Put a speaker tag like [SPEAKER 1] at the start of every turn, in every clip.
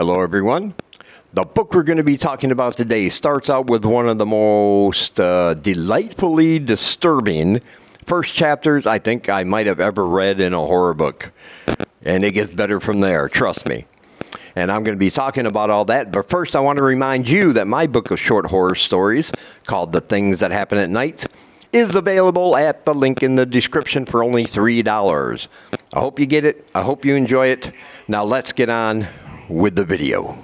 [SPEAKER 1] Hello, everyone. The book we're going to be talking about today starts out with one of the most delightfully disturbing first chapters I think I might have ever read in a horror book. And it gets better from there, trust me. And I'm going to be talking about all that. But first, I want to remind you that my book of short horror stories, called The Things That Happen at Night, is available at the link in the description for only $3. I hope you get it. I hope you enjoy it. Now let's get on with the video.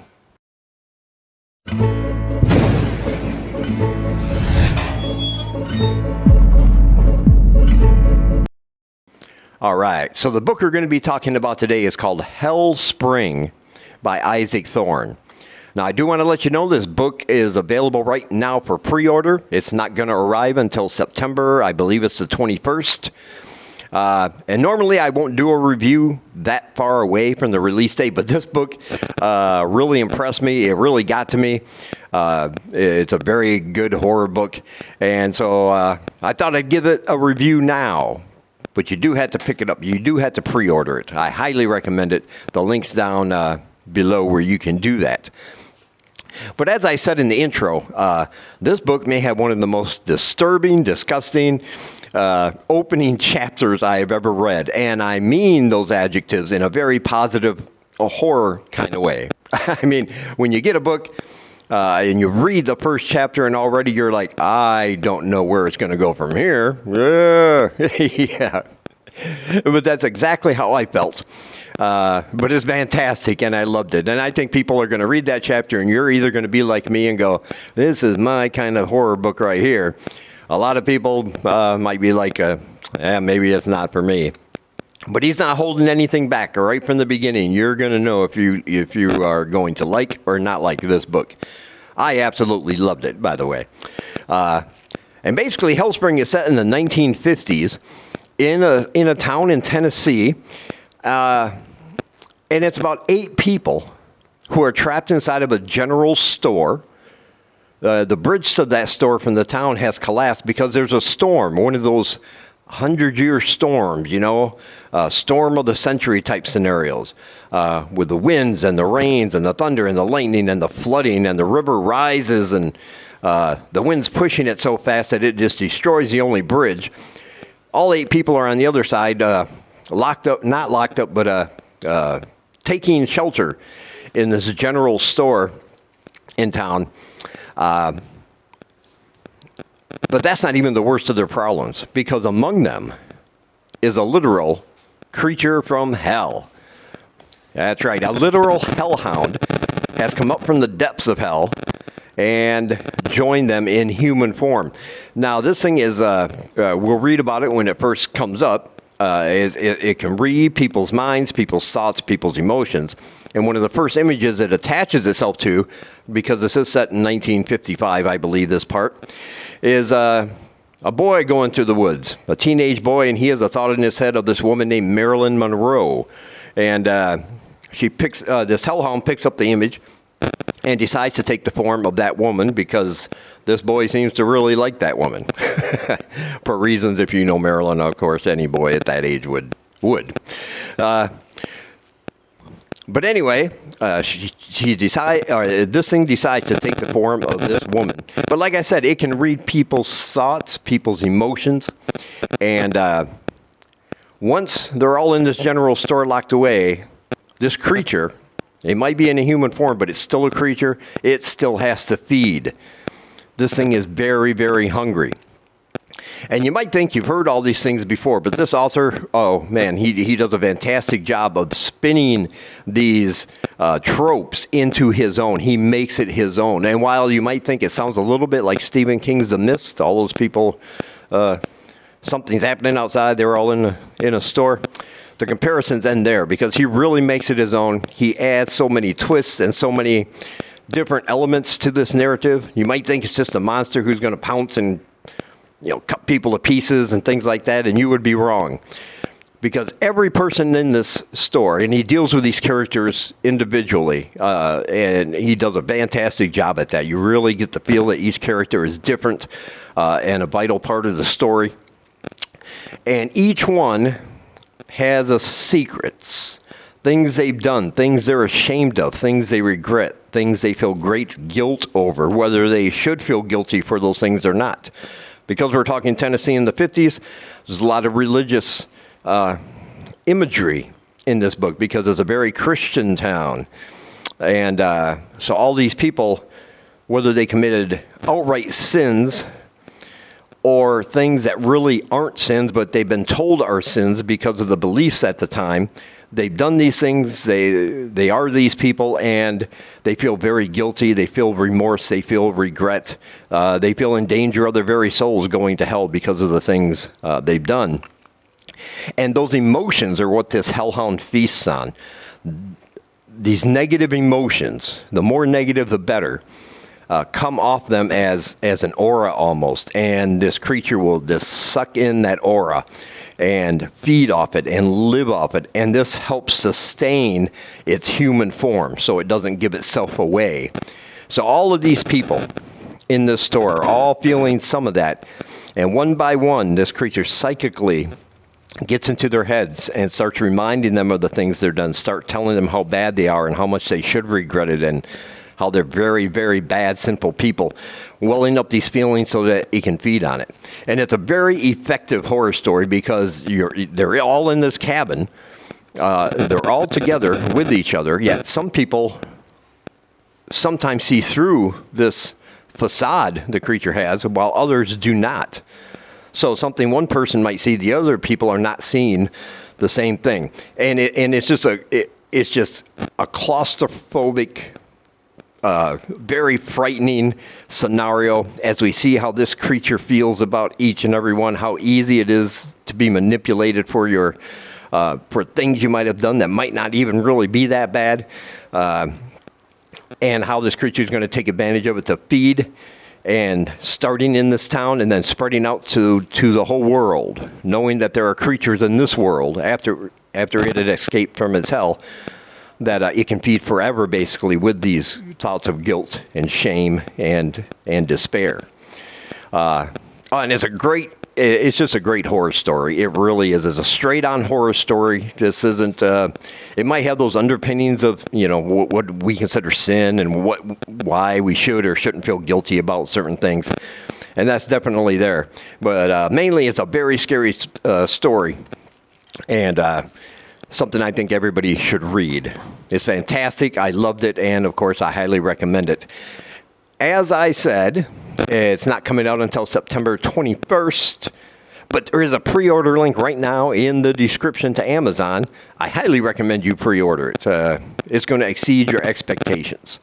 [SPEAKER 1] All right, so the book we're going to be talking about today is called Hell Spring by Isaac Thorne. Now, I do want to let you know this book is available right now for pre-order. It's not going to arrive until September. I believe it's the 21st. And normally I won't do a review that far away from the release date, but this book really impressed me. It really got to me. It's a very good horror book. And so I thought I'd give it a review now. But you do have to pick it up. You do have to pre-order it. I highly recommend it. The link's down below where you can do that. But as I said in the intro, this book may have one of the most disturbing, disgusting opening chapters I have ever read. And I mean those adjectives in a very positive, horror kind of way. I mean, when you get a book and you read the first chapter and already you're like, I don't know where it's going to go from here. Yeah. But that's exactly how I felt. But it's fantastic, and I loved it. And I think people are going to read that chapter, and you're either going to be like me and go, this is my kind of horror book right here. A lot of people might be like, maybe it's not for me. But he's not holding anything back right from the beginning. You're going to know if you are going to like or not like this book. I absolutely loved it, by the way. And basically, Hell Spring is set in the 1950s in a town in Tennessee. And it's about 8 people who are trapped inside of a general store. The bridge to that store from the town has collapsed because there's a storm, one of those 100-year storms, storm of the century type scenarios, with the winds and the rains and the thunder and the lightning and the flooding, and the river rises and the wind's pushing it so fast that it just destroys the only bridge. All 8 people are on the other side, not locked up, but taking shelter in this general store in town. But that's not even the worst of their problems, because among them is a literal creature from hell. That's right, a literal hellhound has come up from the depths of hell and joined them in human form. Now, this thing is, we'll read about it when it first comes up. It can read people's minds, people's thoughts, people's emotions. And one of the first images it attaches itself to, because this is set in 1955, I believe this part, is a boy going through the woods, a teenage boy, and he has a thought in his head of this woman named Marilyn Monroe. And she picks this hellhound picks up the image and decides to take the form of that woman, because this boy seems to really like that woman. For reasons, if you know Marilyn, of course, any boy at that age would. But anyway, this thing decides to take the form of this woman. But like I said, it can read people's thoughts, people's emotions. And once they're all in this general store locked away, this creature, it might be in a human form, but it's still a creature. It still has to feed. This thing is very, very hungry. And you might think you've heard all these things before, but this author, oh man, he does a fantastic job of spinning these tropes into his own. He makes it his own. And while you might think it sounds a little bit like Stephen King's The Mist, all those people, something's happening outside, they're all in a store, the comparisons end there, because he really makes it his own. He adds so many twists and so many different elements to this narrative. You might think it's just a monster who's going to pounce and cut people to pieces and things like that, and you would be wrong. Because every person in this store, and he deals with these characters individually, and he does a fantastic job at that. You really get the feel that each character is different and a vital part of the story. And each one has a secrets things they've done, things they're ashamed of, things they regret, things they feel great guilt over, whether they should feel guilty for those things or not. Because we're talking Tennessee in the 50s, there's a lot of religious imagery in this book because it's a very Christian town. And so all these people, whether they committed outright sins or things that really aren't sins, but they've been told are sins because of the beliefs at the time, they've done these things, they are these people, and they feel very guilty, they feel remorse, they feel regret, they feel in danger of their very souls going to hell because of the things they've done. And those emotions are what this hellhound feasts on. These negative emotions, the more negative the better, come off them as an aura almost, and this creature will just suck in that aura and feed off it and live off it, and this helps sustain its human form so it doesn't give itself away. So all of these people in this store are all feeling some of that, and one by one this creature psychically gets into their heads and starts reminding them of the things they've done, start telling them how bad they are and how much they should regret it and how they're very, very bad, sinful people, welling up these feelings so that it can feed on it. And it's a very effective horror story because they're all in this cabin. They're all together with each other, yet some people sometimes see through this facade the creature has, while others do not. So something one person might see, the other people are not seeing the same thing. And it's just a claustrophobic, very frightening scenario as we see how this creature feels about each and every one, how easy it is to be manipulated for for things you might have done that might not even really be that bad, and how this creature is going to take advantage of it to feed, and starting in this town and then spreading out to the whole world, knowing that there are creatures in this world after it had escaped from its hell, that it can feed forever, basically, with these thoughts of guilt and shame and despair. And it's just a great horror story. It really is. It's a straight-on horror story. This isn't. It might have those underpinnings of what we consider sin and why we should or shouldn't feel guilty about certain things, and that's definitely there. But mainly, it's a very scary story, and something I think everybody should read. It's fantastic. I loved it, and of course, I highly recommend it. As I said, it's not coming out until September 21st, but there is a pre-order link right now in the description to Amazon. I highly recommend you pre-order it. It's going to exceed your expectations.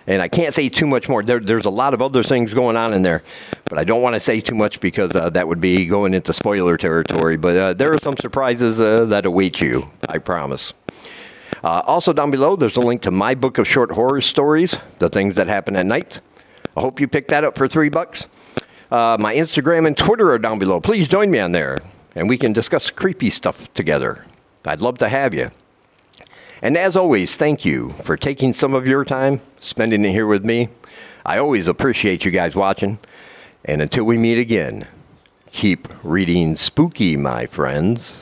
[SPEAKER 1] And I can't say too much more. There's a lot of other things going on in there, but I don't want to say too much because that would be going into spoiler territory. But there are some surprises that await you, I promise. Also down below, there's a link to my book of short horror stories, The Things That Happen at Night. I hope you pick that up for $3. My Instagram and Twitter are down below. Please join me on there, and we can discuss creepy stuff together. I'd love to have you. And as always, thank you for taking some of your time, spending it here with me. I always appreciate you guys watching. And until we meet again, keep reading spooky, my friends.